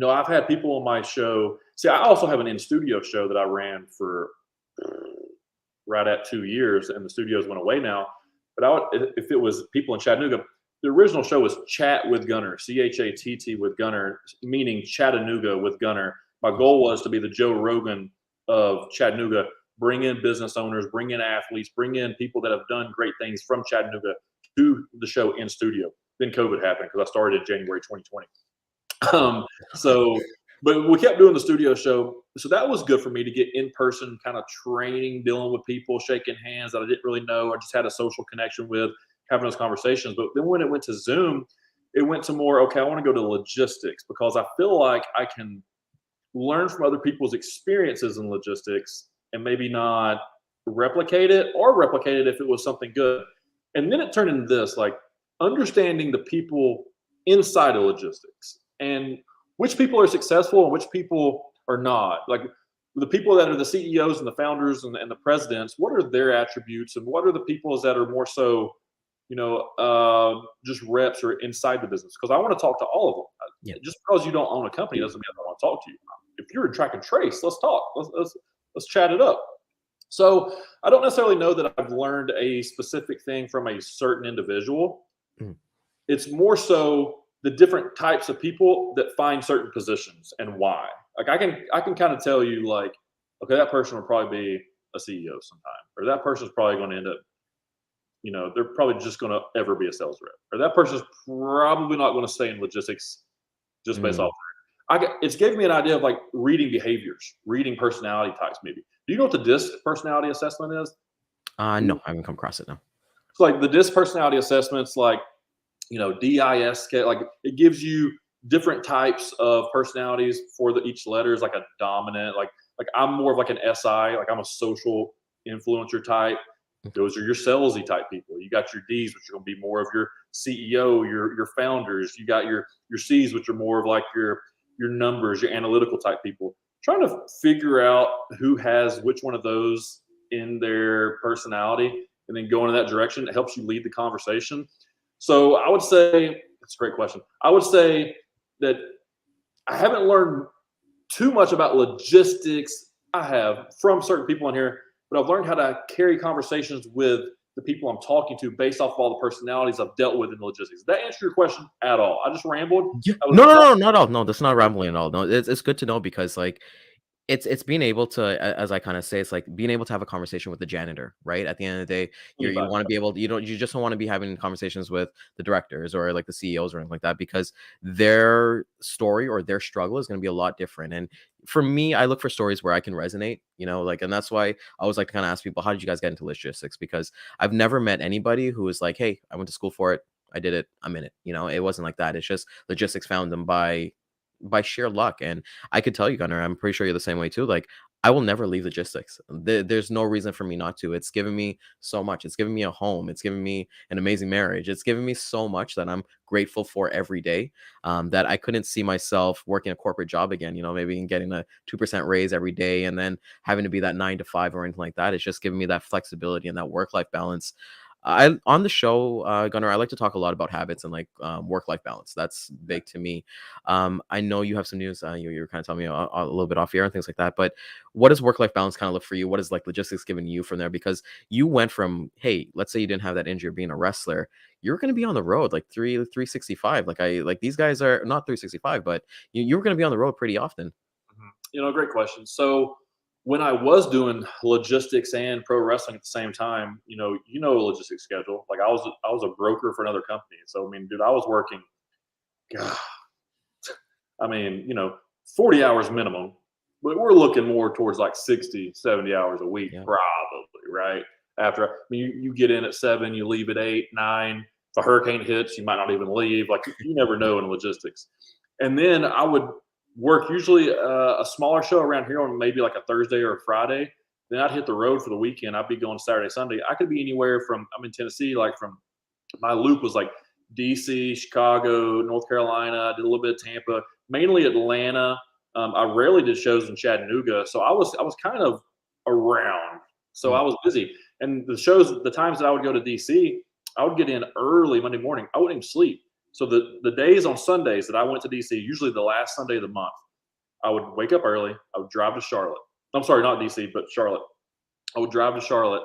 I've had people on my show. See, I also have an in-studio show that I ran for right at 2 years, and the studios went away now. But if it was people in Chattanooga, the original show was Chat with Gunner, CHATT with Gunner, meaning Chattanooga with Gunner. My goal was to be the Joe Rogan of Chattanooga, bring in business owners, bring in athletes, bring in people that have done great things from Chattanooga to the show in studio. Then COVID happened because I started in January 2020. So, but we kept doing the studio show. So that was good for me to get in person kind of training, dealing with people, shaking hands that I didn't really know. I just had a social connection with, having those conversations. But then when it went to Zoom, it went to more, okay, I want to go to logistics because I feel like I can learn from other people's experiences in logistics and maybe not replicate it, or replicate it if it was something good. And then it turned into this, like understanding the people inside of logistics and which people are successful and which people are not. Like the people that are the CEOs and the founders and the presidents, what are their attributes, and what are the people that are more so, just reps or inside the business? Because I want to talk to all of them.
Yeah.
Just because you don't own a company doesn't mean I don't want to talk to you. If you're in track and trace, let's talk. Let's chat it up. So I don't necessarily know that I've learned a specific thing from a certain individual.
Mm.
It's more so the different types of people that find certain positions and why. Like I can kind of tell you, like, okay, that person will probably be a CEO sometime, or that person's probably going to end up, they're probably just going to ever be a sales rep, or that person's probably not going to stay in logistics just based off. It's gave me an idea of like reading behaviors, reading personality types. Maybe. Do you know what the DISC personality assessment is?
No, I haven't come across it. No.
So like the DISC personality assessments, like, DISC, like it gives you different types of personalities for each letter is like a dominant, like I'm more of like an SI, like I'm a social influencer type. Those are your salesy type people. You got your Ds, which are going to be more of your CEO, your founders. You got your Cs, which are more of like your numbers, your analytical type people. Trying to figure out who has which one of those in their personality, and then go in that direction. It helps you lead the conversation. So I would say, that's a great question. I would say that I haven't learned too much about logistics. I have from certain people in here, but I've learned how to carry conversations with the people I'm talking to based off of all the personalities I've dealt with in logistics. Does that answer your question at all? I just rambled.
Yeah. No, not at all. No, that's not rambling at all. No, it's good to know because like it's being able to, as I kind of say, it's like being able to have a conversation with the janitor, right? At the end of the day, you want to be able to, you just don't want to be having conversations with the directors or like the CEOs or anything like that, because their story or their struggle is going to be a lot different. And for me, I look for stories where I can resonate, like, and that's why I always like to kind of ask people, how did you guys get into logistics? Because I've never met anybody who is like, hey, I went to school for it, I did it, I'm in it. It wasn't like that. It's just logistics found them by sheer luck. And I could tell you, Gunnar, I'm pretty sure you're the same way too. Like, I will never leave logistics. There's no reason for me not to. It's given me so much. It's given me a home. It's given me an amazing marriage. It's given me so much that I'm grateful for every day. That I couldn't see myself working a corporate job again. Maybe getting a 2% raise every day and then having to be that 9 to 5 or anything like that. It's just giving me that flexibility and that work-life balance. I on the show, Gunnar, I like to talk a lot about habits and like work-life balance. That's big to me. I know you have some news. You were kind of telling me a little bit off air and things like that. But what does work-life balance kind of look for you? What is like logistics giving you from there? Because you went from, hey, let's say you didn't have that injury of being a wrestler, you're going to be on the road like 365. Like these guys are not 365, but you're going to be on the road pretty often.
Great question. So when I was doing logistics and pro wrestling at the same time, a logistics schedule. Like I was a broker for another company. So I mean, dude, I was working, God, 40 hours minimum, but we're looking more towards like 60, 70 hours a week,
Yeah.
probably, right? After, you get in at 7, you leave at 8, 9. If a hurricane hits, you might not even leave. Like you never know in logistics. And then I would work usually a smaller show around here on maybe like a Thursday or a Friday. Then I'd hit the road for the weekend. I'd be going Saturday, Sunday. I could be anywhere from, I'm in Tennessee, like from my loop was like DC, Chicago, North Carolina. I did a little bit of Tampa, mainly Atlanta. I rarely did shows in Chattanooga. So I was kind of around. So I was busy. And the times that I would go to DC, I would get in early Monday morning. I wouldn't even sleep. So the days on Sundays that I went to DC, usually the last Sunday of the month, I would wake up early. I would drive to Charlotte. I'm sorry, not DC, but Charlotte. I would drive to Charlotte.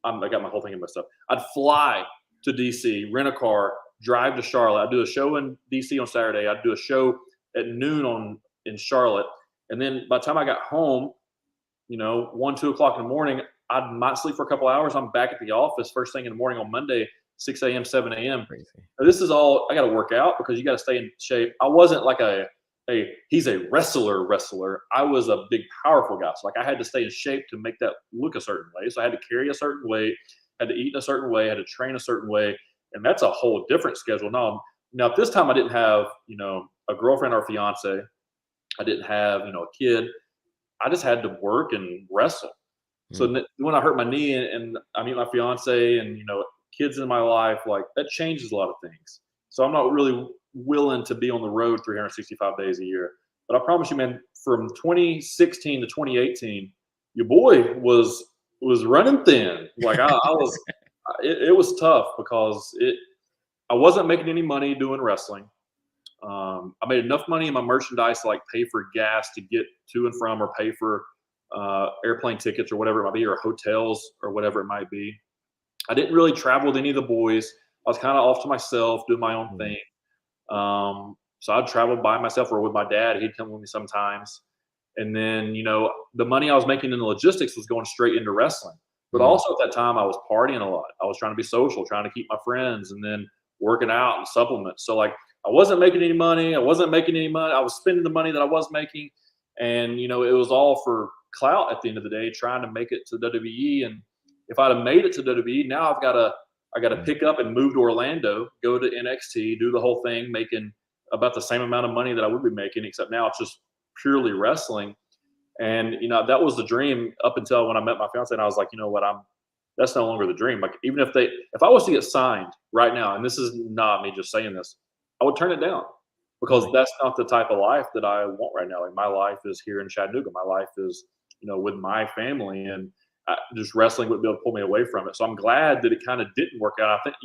I got my whole thing messed up. I'd fly to DC, rent a car, drive to Charlotte. I'd do a show in DC on Saturday. I'd do a show at noon in Charlotte. And then by the time I got home, 1, 2 o'clock in the morning, I might sleep for a couple hours. I'm back at the office first thing in the morning on Monday, 6 a.m., 7 a.m.
Crazy.
This is all I got to work out because you got to stay in shape. I wasn't like he's a wrestler. I was a big, powerful guy. So like I had to stay in shape to make that look a certain way. So I had to carry a certain weight, had to eat in a certain way, had to train a certain way. And that's a whole different schedule. Now at this time I didn't have, a girlfriend or fiance. I didn't have, a kid. I just had to work and wrestle. So when I hurt my knee and I meet my fiance and, kids in my life, like that changes a lot of things. So I'm not really willing to be on the road 365 days a year. But I promise you, man, from 2016 to 2018, your boy was running thin. Like I was, it was tough because I wasn't making any money doing wrestling. I made enough money in my merchandise to like pay for gas to get to and from, or pay for airplane tickets or whatever it might be, or hotels or whatever it might be. I didn't really travel with any of the boys. I was kind of off to myself, doing my own thing. So I'd travel by myself or with my dad. He'd come with me sometimes. And then, the money I was making in the logistics was going straight into wrestling. But also at that time, I was partying a lot. I was trying to be social, trying to keep my friends, and then working out and supplements. So like I wasn't making any money. I was spending the money that I was making. And, it was all for clout at the end of the day, trying to make it to WWE. And if I'd have made it to WWE, now I got to pick up and move to Orlando, go to NXT, do the whole thing, making about the same amount of money that I would be making, except now it's just purely wrestling. And, that was the dream up until when I met my fiance, and I was like, you know what, that's no longer the dream. Like, even if I was to get signed right now, and this is not me just saying this, I would turn it down because that's not the type of life that I want right now. Like, my life is here in Chattanooga. My life is, with my family, and just wrestling would be able to pull me away from it. So I'm glad that it kind of didn't work out. I think,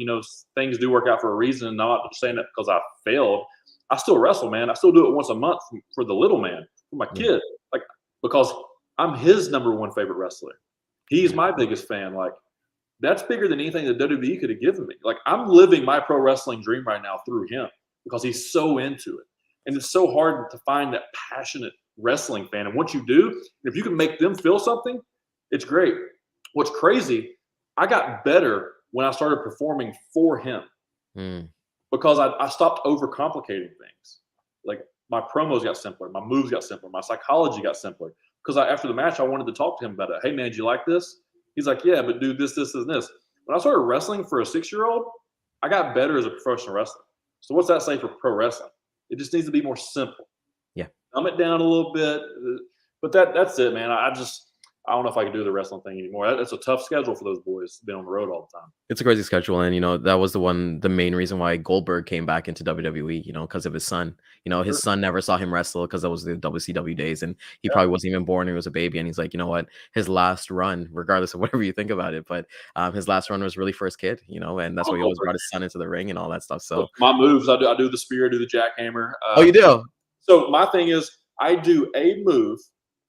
things do work out for a reason. I'm not saying that because I failed. I still wrestle, man. I still do it once a month for the little man, for my kid, like, because I'm his number one favorite wrestler. He's my biggest fan. Like, that's bigger than anything that WWE could have given me. Like, I'm living my pro wrestling dream right now through him because he's so into it. And it's so hard to find that passionate wrestling fan. And once you do, if you can make them feel something, it's great. What's crazy, I got better when I started performing for him because I stopped overcomplicating things. Like, my promos got simpler, my moves got simpler, my psychology got simpler. Because after the match, I wanted to talk to him about it. Hey, man, do you like this? He's like, yeah, but do this, this, and this. When I started wrestling for a 6-year-old, I got better as a professional wrestler. So what's that say for pro wrestling? It just needs to be more simple.
Yeah.
Dumb it down a little bit. But that's it, man. I don't know if I can do the wrestling thing anymore. That's a tough schedule for those boys, being on the road all the time.
It's a crazy schedule, and that was the main reason why Goldberg came back into WWE, because of his son. His son never saw him wrestle because that was the WCW days, and he probably wasn't even born when he was a baby. And he's like, you know what, his last run, regardless of whatever you think about it, but his last run was really for his kid, and that's why he always brought his son into the ring and all that stuff. So
my moves, I do the spear, I do the jackhammer.
Oh, you do?
So my thing is, I do a move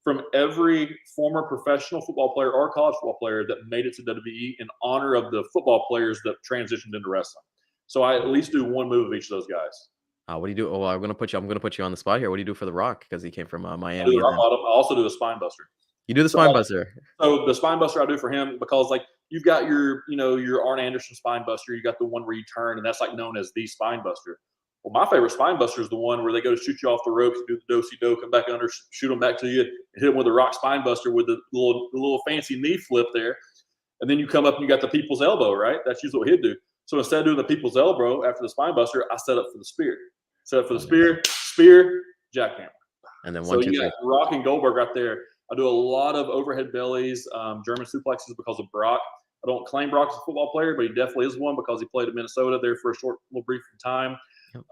from every former professional football player or college football player that made it to WWE in honor of the football players that transitioned into wrestling. So I at least do one move of each of those guys.
What do you do? Oh, I'm gonna put you on the spot here. What do you do for The Rock? Because he came from Miami.
I also do a spine buster.
You do the spine buster.
So the spine buster I do for him because, like, you've got your Arn Anderson spine buster. You got the one where you turn, and that's like known as the spine buster. Well, my favorite spine buster is the one where they go to shoot you off the ropes, do the do-si-do, come back under, shoot them back to you, and hit them with a Rock spine buster with the little fancy knee flip there. And then you come up and you got the people's elbow, right? That's usually what he'd do. So instead of doing the people's elbow after the spine buster, I set up for the spear. Spear, jackhammer.
And then
you got Rock and Goldberg right there. I do a lot of overhead bellies, German suplexes because of Brock. I don't claim Brock as a football player, but he definitely is one because he played at Minnesota there for a short, little brief time.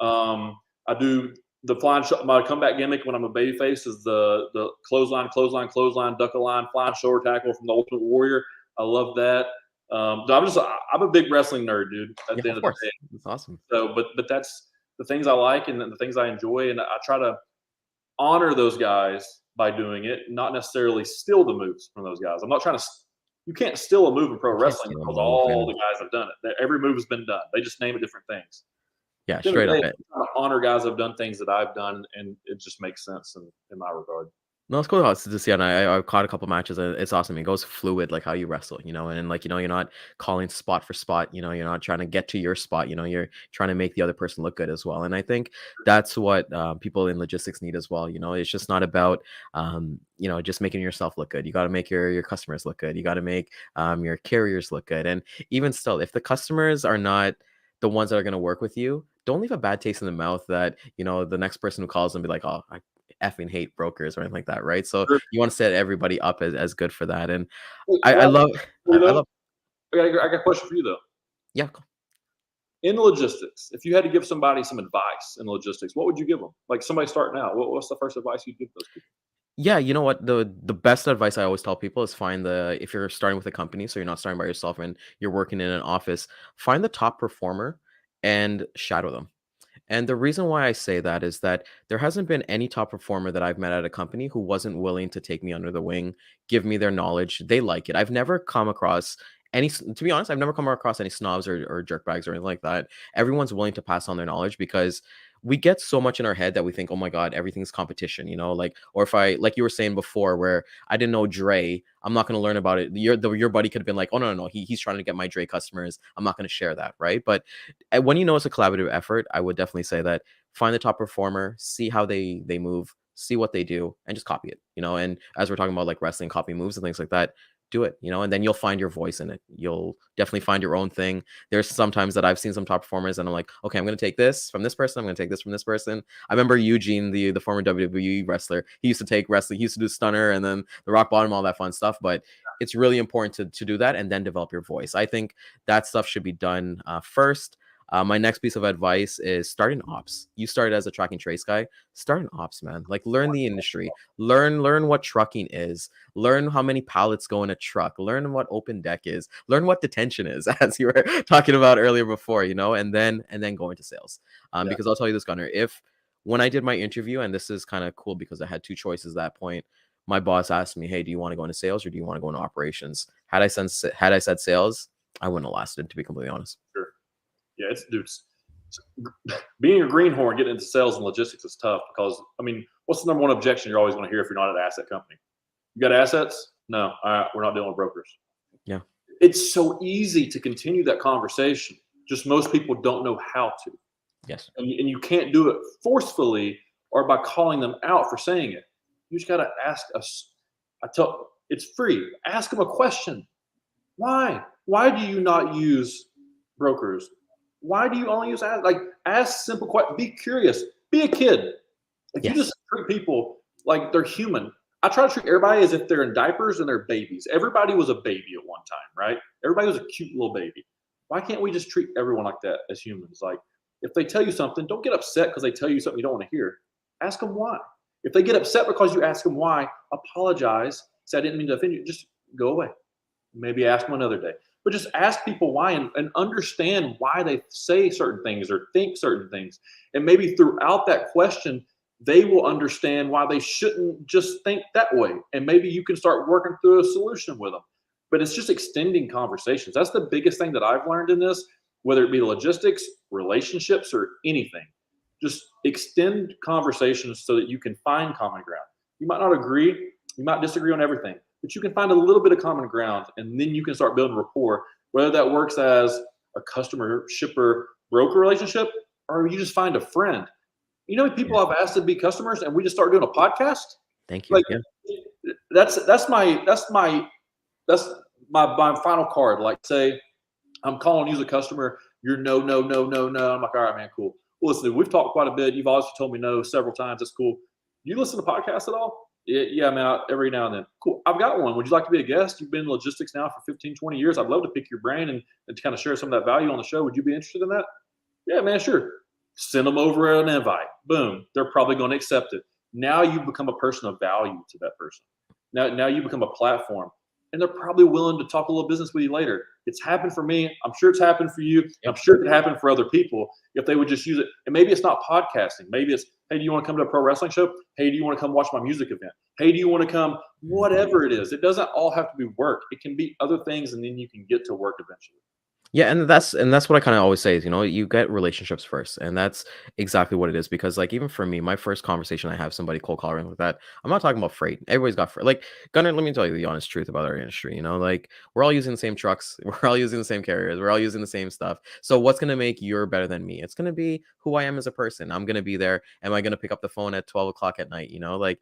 I do the flying my comeback gimmick when I'm a babyface is the clothesline, duck a line, flying shoulder tackle from the Ultimate Warrior. I love that. I'm a big wrestling nerd, dude. At the end of the day,
that's awesome.
So, but that's the things I like and the things I enjoy, and I try to honor those guys by doing it, not necessarily steal the moves from those guys. I'm not trying to. You can't steal a move in pro wrestling because all the guys have done it. Every move has been done. They just name it different things.
Yeah, straight up.
I'm trying to honor guys who have done things that I've done, and it just makes sense in my regard.
No, it's cool to see, and I caught a couple matches, and it's awesome. It goes fluid, like how you wrestle, and like you're not calling spot for spot. You're not trying to get to your spot. You're trying to make the other person look good as well. And I think that's what people in logistics need as well. It's just not about just making yourself look good. You got to make your customers look good. You got to make your carriers look good. And even still, if the customers are not the ones that are going to work with you, don't leave a bad taste in the mouth that the next person who calls and be like, oh, I effing hate brokers or anything like that, right? So
Sure.
you want to set everybody up as good for that. And
Wait,
I
last
love
for you
I
though,
love
I got a question for you though.
yeah.
In logistics, if you had to give somebody some advice in logistics, what would you give them? Like somebody starting out, what's the first advice you'd give those people?
Yeah, you know what? The best advice I always tell people is if you're starting with a company, so you're not starting by yourself and you're working in an office, find the top performer and shadow them. And the reason why I say that is that there hasn't been any top performer that I've met at a company who wasn't willing to take me under the wing, give me their knowledge. They like it. I've never come across to be honest, I've never come across any snobs or jerkbags or anything like that. Everyone's willing to pass on their knowledge because we get so much in our head that we think, oh my God, everything's competition, like, or if like you were saying before, where I didn't know Dre, I'm not going to learn about it. Your buddy could have been like, oh, no, he's trying to get my Dre customers. I'm not going to share that. Right. But when it's a collaborative effort, I would definitely say that find the top performer, see how they move, see what they do, and just copy it. And as we're talking about like wrestling, copy moves and things like that, do it. And then you'll find your voice in it. You'll definitely find your own thing. There's sometimes that I've seen some top performers, and I'm like, okay, I'm going to take this from this person. I'm going to take this from this person. I remember Eugene, the former WWE wrestler. He used to take wrestling. He used to do stunner and then the rock bottom, all that fun stuff. But it's really important to do that and then develop your voice. I think that stuff should be done first. My next piece of advice is start in ops. You started as a track and trace guy. Start in ops, man. Like learn the industry. Learn what trucking is. Learn how many pallets go in a truck. Learn what open deck is. Learn what detention is, as you were talking about earlier before. And then go into sales.
Yeah.
Because I'll tell you this, Gunnar. If when I did my interview, and this is kind of cool because I had two choices at that point. My boss asked me, "Hey, do you want to go into sales or do you want to go into operations?" Had I said sales, I wouldn't have lasted, to be completely honest.
Sure. Yeah, being a greenhorn, getting into sales and logistics is tough because, I mean, what's the number one objection you're always going to hear if you're not at an asset company? You got assets? No, all right, we're not dealing with brokers.
Yeah.
It's so easy to continue that conversation. Just most people don't know how to.
Yes.
And you can't do it forcefully or by calling them out for saying it. You just got to ask us. It's free. Ask them a question. Why? Why do you not use brokers? Why do you only use ask simple questions? Be curious. Be a kid. If you just treat people like they're human, I try to treat everybody as if they're in diapers and they're babies. Everybody was a baby at one time, right? Everybody was a cute little baby. Why can't we just treat everyone like that as humans? Like if they tell you something, don't get upset because they tell you something you don't want to hear. Ask them why. If they get upset because you ask them why, apologize. Say I didn't mean to offend you. Just go away. Maybe ask them another day. But just ask people why and understand why they say certain things or think certain things. And maybe throughout that question, they will understand why they shouldn't just think that way. And maybe you can start working through a solution with them. But it's just extending conversations. That's the biggest thing that I've learned in this, whether it be logistics, relationships, or anything. Just extend conversations so that you can find common ground. You might not agree, you might disagree on everything, but you can find a little bit of common ground, and then you can start building rapport, whether that works as a customer, shipper, broker relationship, or you just find a friend. You know, people I've asked to be customers, and we just start doing a podcast.
Thank you.
Like, that's my final card. Like, say, I'm calling you as a customer. You're no. I'm like, all right, man, cool. Well, listen, we've talked quite a bit. You've obviously told me no several times. That's cool. You listen to podcasts at all? Yeah, I'm out every now and then. Cool. I've got one. Would you like to be a guest? You've been in logistics now for 15, 20 years. I'd love to pick your brain and to kind of share some of that value on the show. Would you be interested in that? Yeah, man, sure. Send them over an invite. Boom. They're probably going to accept it. Now you become a person of value to that person. Now you become a platform. And they're probably willing to talk a little business with you later. It's happened for me. I'm sure it's happened for you. I'm sure it could happen for other people if they would just use it. And maybe it's not podcasting. Maybe it's, hey, do you want to come to a pro wrestling show? Hey, do you want to come watch my music event? Hey, do you want to come? Whatever it is. It doesn't all have to be work. It can be other things, and then you can get to work eventually.
Yeah, and that's what I kind of always say is, you get relationships first, and that's exactly what it is. Because like even for me, my first conversation I have somebody cold calling like that, I'm not talking about freight. Everybody's got freight. Like Gunner, let me tell you the honest truth about our industry. Like we're all using the same trucks, we're all using the same carriers, we're all using the same stuff. So what's gonna make you better than me? It's gonna be who I am as a person. I'm gonna be there. Am I gonna pick up the phone at 12 o'clock at night? Like.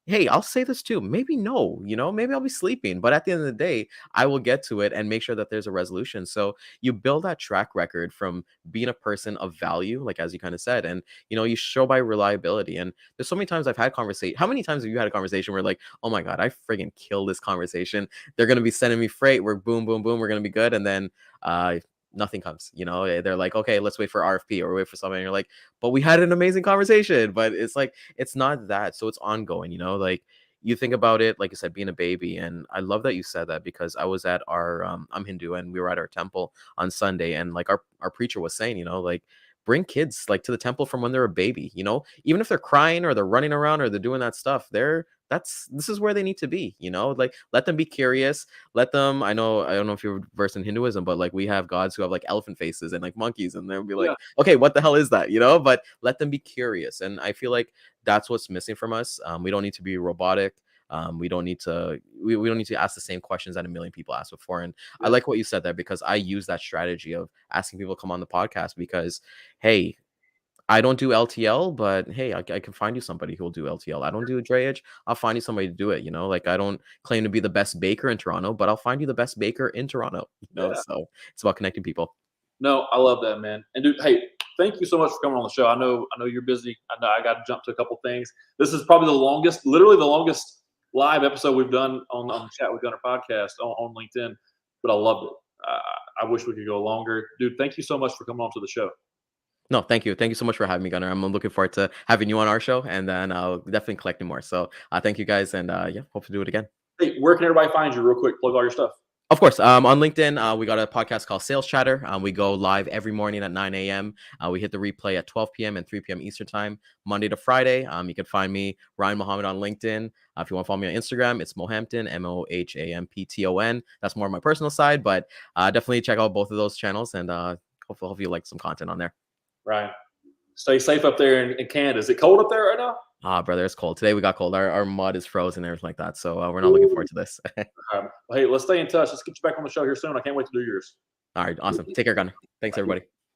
Hey, I'll say this too. Maybe no, maybe I'll be sleeping, but at the end of the day, I will get to it and make sure that there's a resolution. So you build that track record from being a person of value, like as you kind of said, and you show by reliability. And there's so many times I've had conversation. How many times have you had a conversation where like, oh my god, I friggin' killed this conversation. They're gonna be sending me freight. We're boom, boom, boom. We're gonna be good, and then nothing comes. They're like, okay, let's wait for RFP or wait for something. And you're like, but we had an amazing conversation. But it's like it's not that. So it's ongoing. Like you think about it, like I said, being a baby. And I love that you said that because I was at our I'm Hindu and we were at our temple on Sunday, and like our preacher was saying, like bring kids like to the temple from when they're a baby, even if they're crying or they're running around or they're doing that stuff, this is where they need to be, like let them be curious. Let them, I don't know if you're versed in Hinduism, but like we have gods who have like elephant faces and like monkeys, and they'll be like,
Yeah,
okay, what the hell is that? But let them be curious. And I feel like that's what's missing from us. We don't need to be robotic. We don't need to ask the same questions that a million people asked before. And I
yeah,
like what you said there because I use that strategy of asking people to come on the podcast because, hey, I don't do LTL, but hey, I can find you somebody who will do LTL. I don't do drayage. I'll find you somebody to do it. Like I don't claim to be the best baker in Toronto, but I'll find you the best baker in Toronto.
yeah.
So it's about connecting people.
No, I love that, man. And dude, hey, thank you so much for coming on the show. I know you're busy. I know I got to jump to a couple things. This is probably the longest, literally the longest live episode we've done on the Chat with Gunner podcast on LinkedIn, but I loved it. I wish we could go longer, dude. Thank you so much for coming on to the show.
No, thank you. Thank you so much for having me, Gunner. I'm looking forward to having you on our show, and then I'll definitely collecting more. So thank you guys, and yeah, hope to do it again.
Hey, where can everybody find you, real quick? Plug all your stuff.
Of course, on LinkedIn, we got a podcast called Sales Chatter. We go live every morning at 9 a.m. We hit the replay at 12 p.m. and 3 p.m. Eastern time, Monday to Friday. You can find me, Ryan Mohamed, on LinkedIn. If you want to follow me on Instagram, it's Mohampton, Mohampton. That's more of my personal side, but definitely check out both of those channels, and hopefully you like some content on there.
Right. Stay safe up there in Canada. Is it cold up there right now?
Brother, it's cold. Today we got cold. Our mud is frozen and everything like that. So we're not looking forward to this.
Well, hey, let's stay in touch. Let's get you back on the show here soon. I can't wait to do yours.
All right, awesome. Take care, Gunner. Thanks, everybody.